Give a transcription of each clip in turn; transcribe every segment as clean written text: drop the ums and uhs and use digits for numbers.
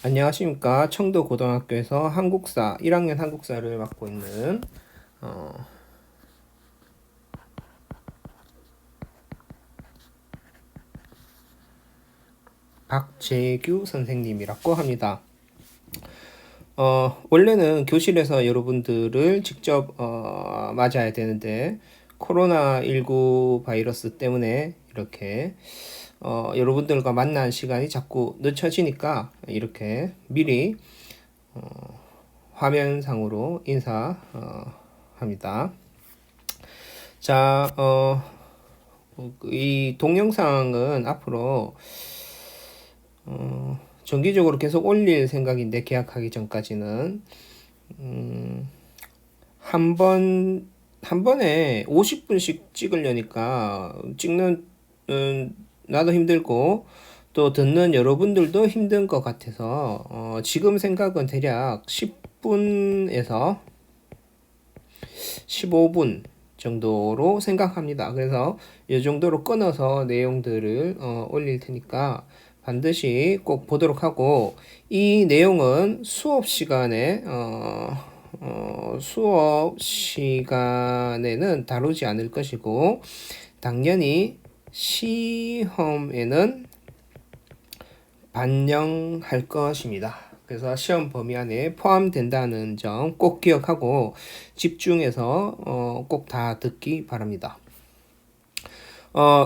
안녕하십니까. 청도고등학교에서 한국사 1학년 한국사를 맡고 있는 박재규 선생님이라고 합니다. 원래는 교실에서 여러분들을 직접 맞아야 되는데 코로나19 바이러스 때문에 이렇게 여러분들과 만난 시간이 자꾸 늦춰지니까 이렇게 미리 화면상으로 인사합니다. 자, 이 동영상은 앞으로 정기적으로 계속 올릴 생각인데, 계약하기 전까지는 한 번에 50분씩 찍으려니까 찍는 나도 힘들고 또 듣는 여러분들도 힘든 것 같아서 지금 생각은 대략 10분에서 15분 정도로 생각합니다. 그래서 이 정도로 끊어서 내용들을 올릴 테니까 반드시 꼭 보도록 하고, 이 내용은 수업 시간에는 다루지 않을 것이고, 당연히 시험에는 반영할 것입니다. 그래서 시험 범위 안에 포함된다는 점 꼭 기억하고 집중해서 꼭 다 듣기 바랍니다.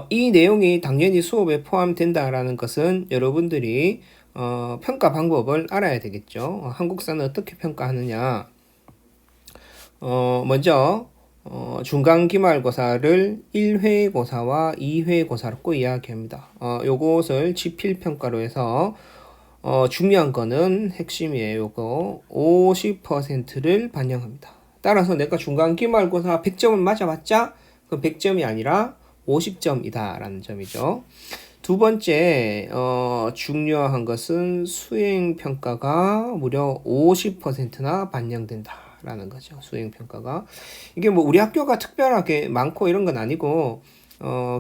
이 내용이 당연히 수업에 포함된다라는 것은 여러분들이 평가 방법을 알아야 되겠죠. 한국사는 어떻게 평가하느냐. 먼저 중간 기말고사를 1회고사와 2회고사로 이야기합니다. 요것을 지필평가로 해서 중요한 거는 핵심이에요. 요거 50%를 반영합니다. 따라서 내가 중간 기말고사 100점은 맞아봤자 그 100점이 아니라 50점이다 라는 점이죠. 두 번째 중요한 것은 수행평가가 무려 50%나 반영된다 라는 거죠. 수행평가가 이게 뭐 우리 학교가 특별하게 많고 이런 건 아니고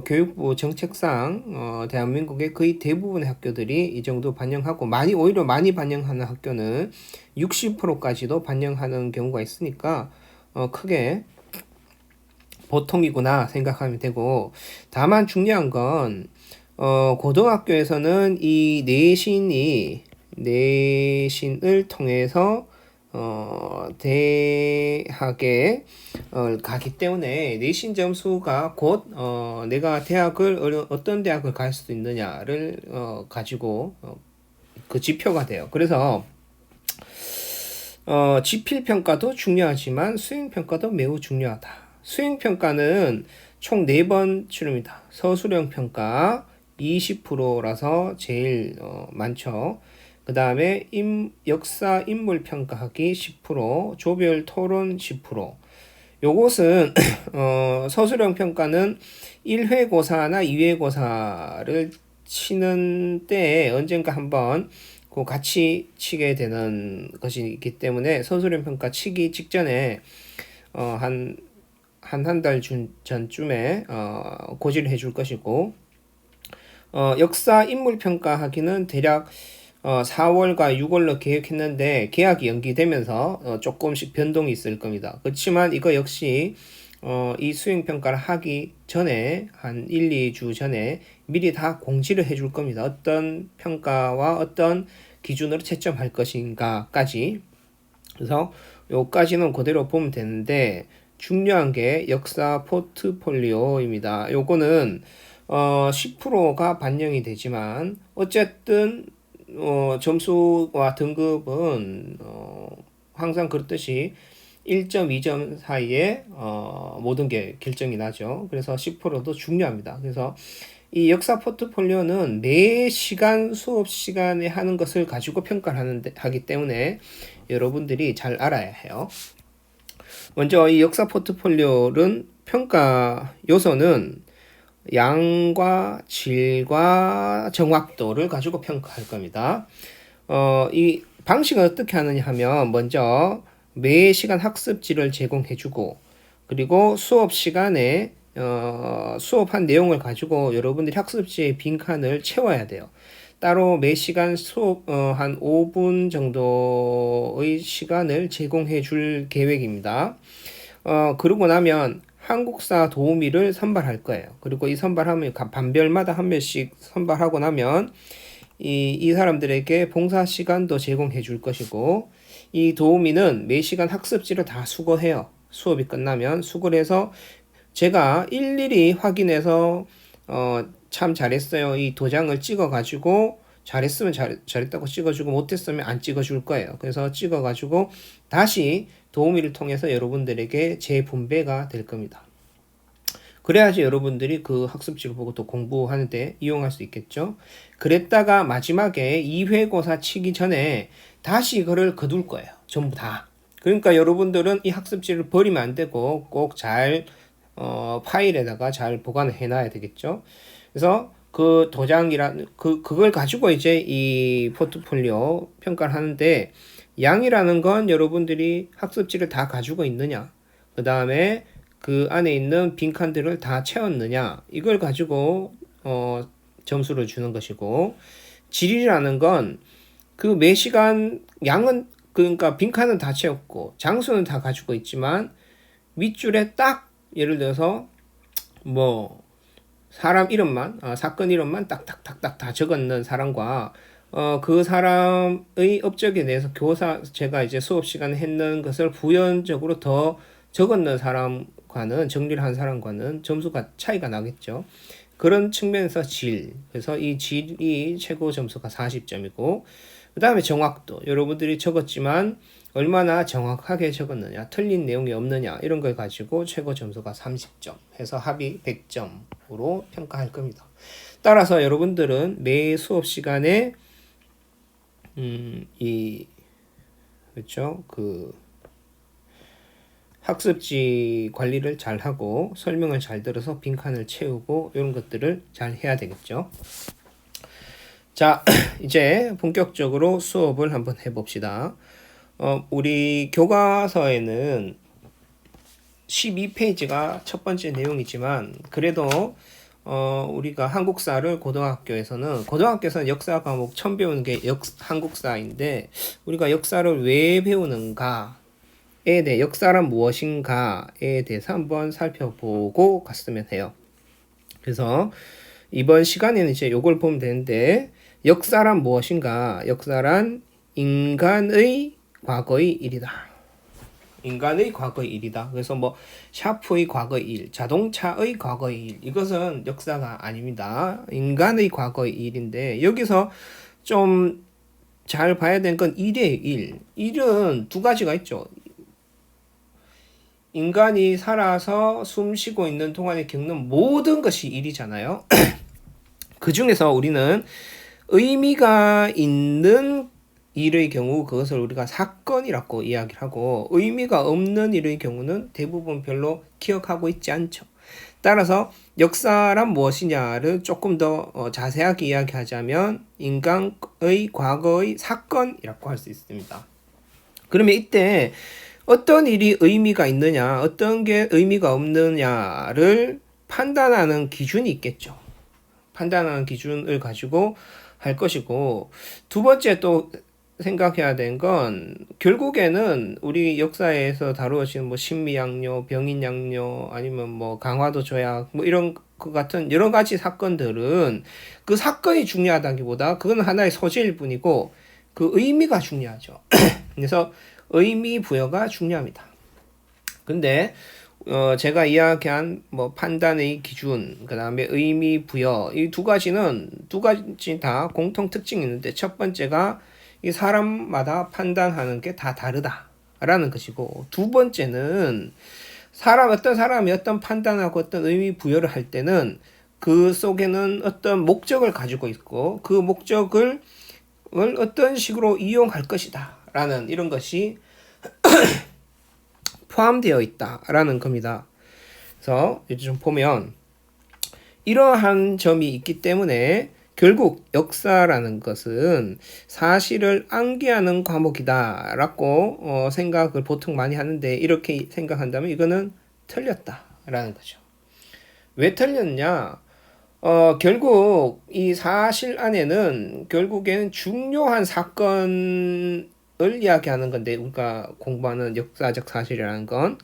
교육부 정책상 대한민국의 거의 대부분의 학교들이 이 정도 반영하고, 오히려 많이 반영하는 학교는 60%까지도 반영하는 경우가 있으니까 크게 보통이구나 생각하면 되고, 다만 중요한 건 고등학교에서는 이 내신을 통해서 대학에 가기 때문에 내신 점수가 곧 내가 어떤 대학을 갈 수 있느냐를 가지고 그 지표가 돼요. 그래서 지필평가도 중요하지만 수행평가도 매우 중요하다. 수행평가는 총 4번 치릅니다. 서술형평가 20%라서 제일 많죠. 그 다음에 역사 인물 평가하기 10%, 조별 토론 10%. 요것은 서술형 평가는 1회고사나 2회고사를 치는 때에 언젠가 한번 같이 치게 되는 것이기 때문에 서술형 평가 치기 직전에 한 달 전쯤에 고지를 해줄 것이고, 역사 인물 평가하기는 대략 4월과 6월로 계획했는데 계약이 연기되면서 조금씩 변동이 있을 겁니다. 그렇지만 이거 역시 이 수행평가를 하기 전에 한 1, 2주 전에 미리 다 공지를 해줄 겁니다. 어떤 평가와 어떤 기준으로 채점할 것인가까지. 그래서 요까지는 그대로 보면 되는데, 중요한 게 역사 포트폴리오입니다. 요거는 10%가 반영이 되지만 어쨌든 점수와 등급은 항상 그렇듯이 1점, 2점 사이에 모든 게 결정이 나죠. 그래서 10%도 중요합니다. 그래서 이 역사 포트폴리오는 매 시간 수업 시간에 하는 것을 가지고 평가를 하기 때문에 여러분들이 잘 알아야 해요. 먼저 이 역사 포트폴리오는 평가 요소는 양과 질과 정확도를 가지고 평가할 겁니다. 이 방식은 어떻게 하느냐 하면, 먼저 매 시간 학습지를 제공해주고, 그리고 수업 시간에 수업한 내용을 가지고 여러분들이 학습지의 빈칸을 채워야 돼요. 따로 매 시간 수업 한 5분 정도의 시간을 제공해 줄 계획입니다. 그러고 나면 한국사 도우미를 선발할 거예요. 그리고 이 선발하면 반별마다 한 명씩 선발하고 나면 이 사람들에게 봉사 시간도 제공해 줄 것이고, 이 도우미는 매 시간 학습지를 다 수거해요. 수업이 끝나면 수거를 해서 제가 일일이 확인해서 참 잘했어요, 이 도장을 찍어 가지고 잘했으면 잘했다고 찍어주고 못했으면 안 찍어줄 거예요. 그래서 찍어 가지고 다시 도우미를 통해서 여러분들에게 재분배가 될 겁니다. 그래야지 여러분들이 그 학습지를 보고 또 공부하는데 이용할 수 있겠죠. 그랬다가 마지막에 2회고사 치기 전에 다시 그걸 거둘 거예요. 전부 다. 그러니까 여러분들은 이 학습지를 버리면 안 되고 꼭 잘 파일에다가 잘 보관을 해놔야 되겠죠. 그래서 그 도장이란 그걸 가지고 이제 이 포트폴리오 평가를 하는데, 양이라는 건 여러분들이 학습지를 다 가지고 있느냐, 그 다음에 그 안에 있는 빈칸들을 다 채웠느냐, 이걸 가지고 점수를 주는 것이고, 질이라는 건 그 매 시간 양은, 그러니까 빈칸은 다 채웠고 장수는 다 가지고 있지만 밑줄에 딱 예를 들어서 뭐 사람 이름만, 사건 이름만 딱딱딱딱 다 적었는 사람과 그 사람의 업적에 대해서 제가 이제 수업 시간에 했는 것을 부연적으로 더 적었는 사람과는, 정리를 한 사람과는 점수가 차이가 나겠죠. 그런 측면에서 질, 그래서 이 질이 최고 점수가 40점이고, 그 다음에 정확도, 여러분들이 적었지만 얼마나 정확하게 적었느냐, 틀린 내용이 없느냐, 이런 걸 가지고 최고 점수가 30점 해서 합이 100점으로 평가할 겁니다. 따라서 여러분들은 매 수업 시간에 그렇죠, 그 학습지 관리를 잘 하고 설명을 잘 들어서 빈칸을 채우고 이런 것들을 잘 해야 되겠죠. 자, 이제 본격적으로 수업을 한번 해봅시다. 우리 교과서에는 12페이지가 첫 번째 내용이지만, 그래도 우리가 한국사를 고등학교에서는 역사 과목 처음 배우는 게 한국사인데, 우리가 역사를 왜 배우는가에 대해, 역사란 무엇인가에 대해서 한번 살펴보고 갔으면 해요. 그래서 이번 시간에는 이제 요걸 보면 되는데, 역사란 무엇인가? 역사란 인간의 과거의 일이다. 인간의 과거의 일이다. 그래서 뭐 샤프의 과거의 일, 자동차의 과거의 일, 이것은 역사가 아닙니다. 인간의 과거의 일인데, 여기서 좀 잘 봐야 되는 건 일이에요. 일. 일은 두 가지가 있죠. 인간이 살아서 숨 쉬고 있는 동안에 겪는 모든 것이 일이잖아요. 그 중에서 우리는 의미가 있는 일의 경우 그것을 우리가 사건이라고 이야기를 하고, 의미가 없는 일의 경우는 대부분 별로 기억하고 있지 않죠. 따라서 역사란 무엇이냐를 조금 더 자세하게 이야기하자면 인간의 과거의 사건이라고 할 수 있습니다. 그러면 이때 어떤 일이 의미가 있느냐, 어떤 게 의미가 없느냐를 판단하는 기준이 있겠죠. 판단하는 기준을 가지고 할 것이고, 두 번째 또 생각해야 되는 건, 결국에는 우리 역사에서 다루어지는 뭐 신미양요, 병인양요, 아니면 뭐 강화도 조약, 뭐 이런 것 같은 여러 가지 사건들은 그 사건이 중요하다기보다 그건 하나의 소재일 뿐이고 그 의미가 중요하죠. 그래서 의미 부여가 중요합니다. 근데 제가 이야기한 뭐 판단의 기준, 그 다음에 의미 부여, 이 두 가지는 두 가지 다 공통 특징이 있는데, 첫 번째가 이 사람마다 판단하는 게 다 다르다라는 것이고, 두 번째는 어떤 사람이 어떤 판단하고 어떤 의미 부여를 할 때는 그 속에는 어떤 목적을 가지고 있고, 그 목적을 어떤 식으로 이용할 것이다 라는 이런 것이 포함되어 있다라는 겁니다. 그래서 이제 좀 보면 이러한 점이 있기 때문에 결국 역사라는 것은 사실을 암기하는 과목이다라고 생각을 보통 많이 하는데, 이렇게 생각한다면 이거는 틀렸다라는 거죠. 왜 틀렸냐? 결국 이 사실 안에는 결국에는 중요한 사건을 이야기하는 건데 우리가 공부하는 역사적 사실이라는 건.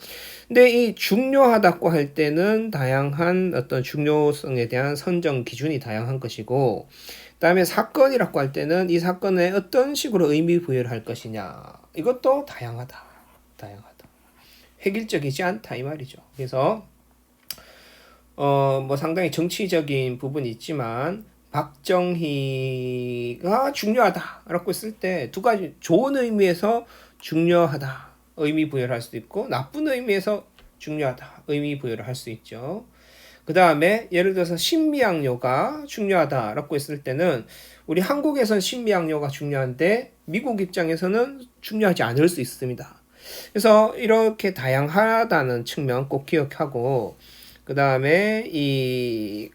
근데 이 중요하다고 할 때는 다양한 어떤 중요성에 대한 선정 기준이 다양한 것이고, 그다음에 사건이라고 할 때는 이 사건에 어떤 식으로 의미 부여를 할 것이냐, 이것도 다양하다. 획일적이지 않다 이 말이죠. 그래서 뭐 상당히 정치적인 부분이 있지만 박정희가 중요하다라고 했을 때 두 가지 좋은 의미에서 중요하다 의미 부여를 할 수도 있고, 나쁜 의미에서 중요하다 의미 부여를 할 수 있죠. 그 다음에 예를 들어서 신미양요가 중요하다라고 했을 때는 우리 한국에선 신미양요가 중요한데 미국 입장에서는 중요하지 않을 수 있습니다. 그래서 이렇게 다양하다는 측면 꼭 기억하고, 그 다음에 이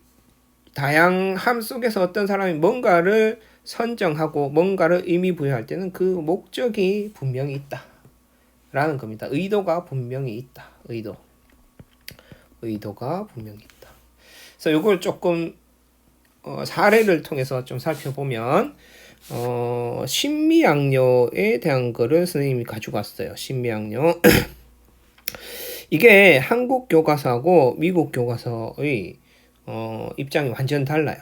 다양함 속에서 어떤 사람이 뭔가를 선정하고 뭔가를 의미 부여할 때는 그 목적이 분명히 있다 라는 겁니다. 의도가 분명히 있다. 의도가 분명히 있다. 그래서 이걸 조금 사례를 통해서 좀 살펴보면 신미양요에 대한 거를 선생님이 가지고 왔어요. 신미양요. 이게 한국 교과서하고 미국 교과서의 입장이 완전 달라요.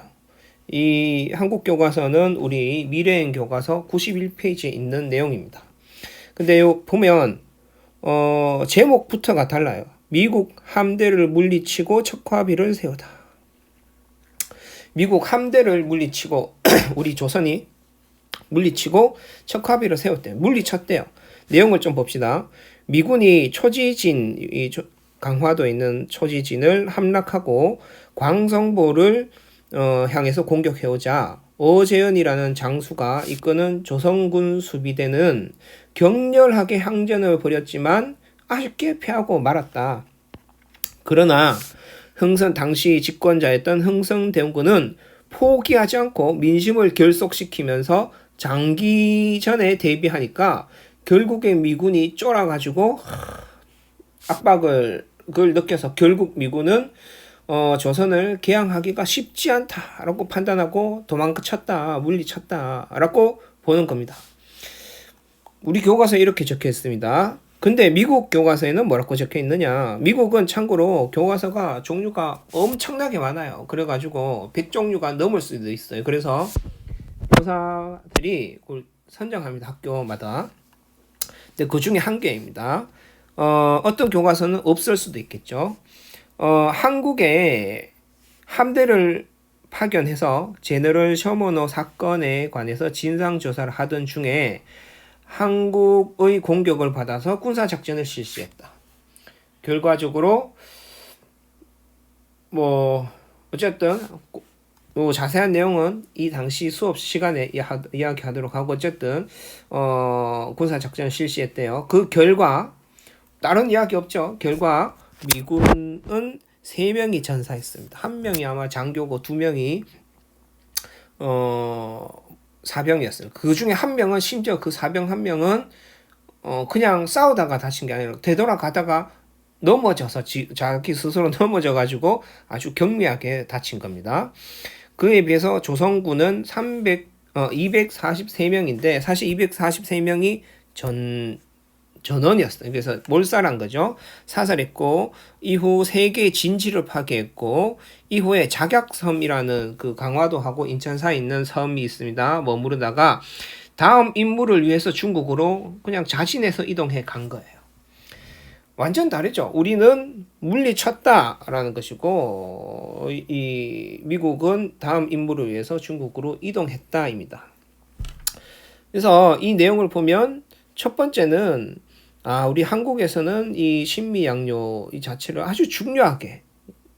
이 한국 교과서는 우리 미래행 교과서 91페이지에 있는 내용입니다. 근데 요 보면 제목부터가 달라요. 미국 함대를 물리치고 척화비를 세우다. 미국 함대를 물리치고 우리 조선이 물리치고 척화비를 세웠대요. 물리쳤대요. 내용을 좀 봅시다. 미군이 초지진, 강화도에 있는 초지진을 함락하고 광성보를 향해서 공격해오자 어재현이라는 장수가 이끄는 조선군 수비대는 격렬하게 항전을 벌였지만 아쉽게 패하고 말았다. 그러나 당시 집권자였던 흥성대원군은 포기하지 않고 민심을 결속시키면서 장기전에 대비하니까 결국에 미군이 쫄아가지고 압박을 느껴서 결국 미군은 조선을 개항하기가 쉽지 않다라고 판단하고 도망쳤다, 물리쳤다라고 보는 겁니다. 우리 교과서에 이렇게 적혀 있습니다. 근데 미국 교과서에는 뭐라고 적혀 있느냐? 미국은 참고로 교과서가 종류가 엄청나게 많아요. 그래가지고 100종류가 넘을 수도 있어요. 그래서 교사들이 그걸 선정합니다. 학교마다. 근데 그 중에 한 개입니다. 어떤 교과서는 없을 수도 있겠죠. 한국에 함대를 파견해서 제너럴 셔머너 사건에 관해서 진상조사를 하던 중에 한국의 공격을 받아서 군사작전을 실시했다. 결과적으로 뭐 어쨌든 자세한 내용은 이 당시 수업 시간에 이야기하도록 하고, 어쨌든 군사작전을 실시했대요. 그 결과 다른 이야기 없죠. 결과 미군은 3명이 전사했습니다. 1명이 아마 장교고 2명이 사병이었어요. 그 중에 1명은 심지어 그 사병 1명은 그냥 싸우다가 다친 게 아니라 되돌아가다가 넘어져서 자기 스스로 넘어져가지고 아주 경미하게 다친 겁니다. 그에 비해서 조선군은 243명인데 사실 243명이 전원이었어요. 그래서 몰살한 거죠. 사살했고 이후 3개의 진지를 파괴했고 이후에 작약섬이라는 그 강화도하고 인천 사이에 있는 섬이 있습니다. 머무르다가 다음 임무를 위해서 중국으로 그냥 자진해서 이동해 간 거예요. 완전 다르죠. 우리는 물리쳤다라는 것이고 이 미국은 다음 임무를 위해서 중국으로 이동했다입니다. 그래서 이 내용을 보면 첫 번째는 우리 한국에서는 이 신미양요 이 자체를 아주 중요하게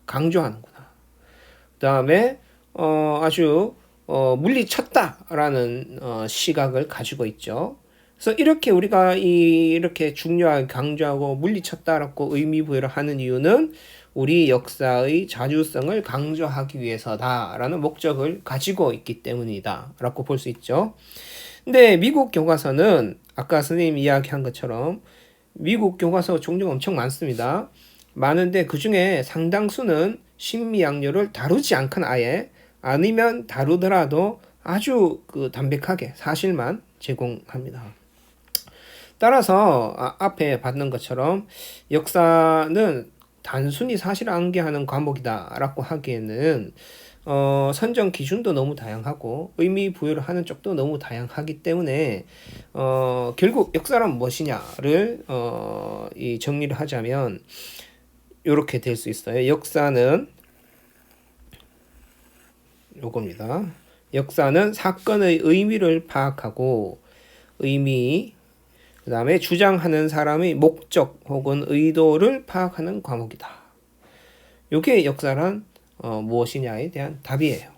강조하는구나. 그 다음에 아주 물리쳤다라는 시각을 가지고 있죠. 그래서 이렇게 우리가 이렇게 중요하게 강조하고 물리쳤다라고 의미 부여를 하는 이유는 우리 역사의 자주성을 강조하기 위해서다라는 목적을 가지고 있기 때문이다라고 볼 수 있죠. 근데 미국 교과서는 아까 선생님이 이야기한 것처럼 미국 교과서 종류가 엄청 많습니다. 많은데 그 중에 상당수는 신미양요를 다루지 않거나 아예 아니면 다루더라도 아주 담백하게 사실만 제공합니다. 따라서 앞에 봤는 것처럼 역사는 단순히 사실을 암기하는 과목이다라고 하기에는 선정 기준도 너무 다양하고 의미 부여를 하는 쪽도 너무 다양하기 때문에 결국 역사란 무엇이냐를 이 정리를 하자면 이렇게 될 수 있어요. 역사는 요겁니다. 역사는 사건의 의미를 파악하고 의미, 그 다음에 주장하는 사람의 목적 혹은 의도를 파악하는 과목이다. 이게 역사란 무엇이냐에 대한 답이에요.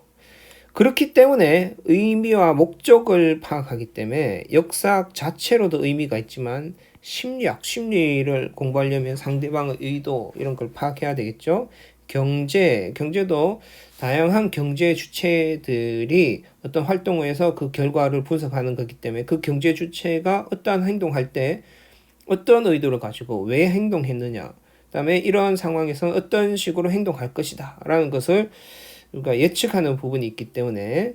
그렇기 때문에 의미와 목적을 파악하기 때문에 역사학 자체로도 의미가 있지만 심리를 공부하려면 상대방의 의도 이런 걸 파악해야 되겠죠. 경제도 다양한 경제 주체들이 어떤 활동을 해서 그 결과를 분석하는 거기 때문에 그 경제 주체가 어떠한 행동할 때 어떤 의도를 가지고 왜 행동했느냐, 그다음에 이런 상황에서 어떤 식으로 행동할 것이다 라는 것을 우리가 예측하는 부분이 있기 때문에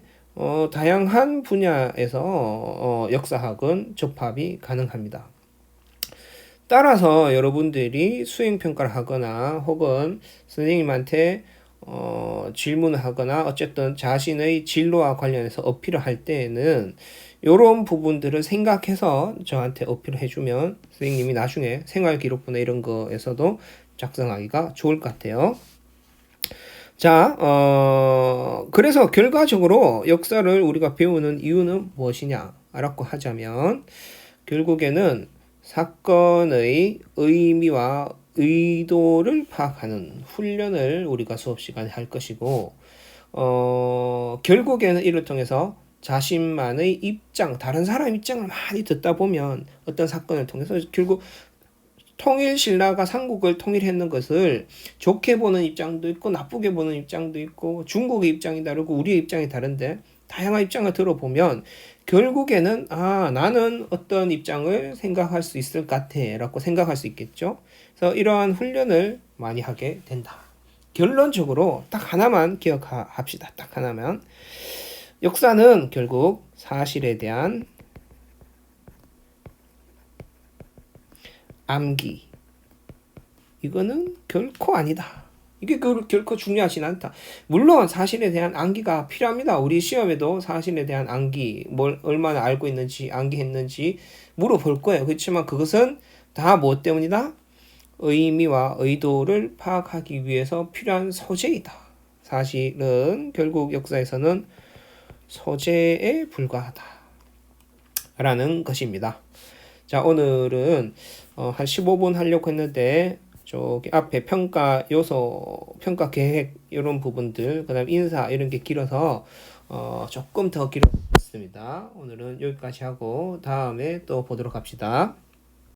다양한 분야에서 역사학은 접합이 가능합니다. 따라서 여러분들이 수행평가를 하거나 혹은 선생님한테 질문을 하거나 어쨌든 자신의 진로와 관련해서 어필을 할 때에는 이런 부분들을 생각해서 저한테 어필을 해주면 선생님이 나중에 생활기록부나 이런 거에서도 작성하기가 좋을 것 같아요. 자, 그래서 결과적으로 역사를 우리가 배우는 이유는 무엇이냐라고 하자면 결국에는 사건의 의미와 의도를 파악하는 훈련을 우리가 수업 시간에 할 것이고 결국에는 이를 통해서 자신만의 입장, 다른 사람 입장을 많이 듣다 보면 어떤 사건을 통해서 결국 통일신라가 삼국을 통일했는 것을 좋게 보는 입장도 있고 나쁘게 보는 입장도 있고 중국의 입장이 다르고 우리의 입장이 다른데 다양한 입장을 들어보면 결국에는 나는 어떤 입장을 생각할 수 있을 것 같아 라고 생각할 수 있겠죠. 그래서 이러한 훈련을 많이 하게 된다. 결론적으로 딱 하나만 기억합시다. 딱 하나만. 역사는 결국 사실에 대한 암기. 이거는 결코 아니다. 이게 결코 중요하진 않다. 물론 사실에 대한 암기가 필요합니다. 우리 시험에도 사실에 대한 암기, 뭘 얼마나 알고 있는지, 암기했는지 물어볼 거예요. 그렇지만 그것은 다 무엇 때문이다? 의미와 의도를 파악하기 위해서 필요한 소재이다. 사실은 결국 역사에서는 소재에 불과하다. 라는 것입니다. 자, 오늘은 한 15분 하려고 했는데 저기 앞에 평가 요소, 평가 계획 이런 부분들, 그다음 인사 이런 게 길어서 조금 더 길었습니다. 오늘은 여기까지 하고 다음에 또 보도록 합시다.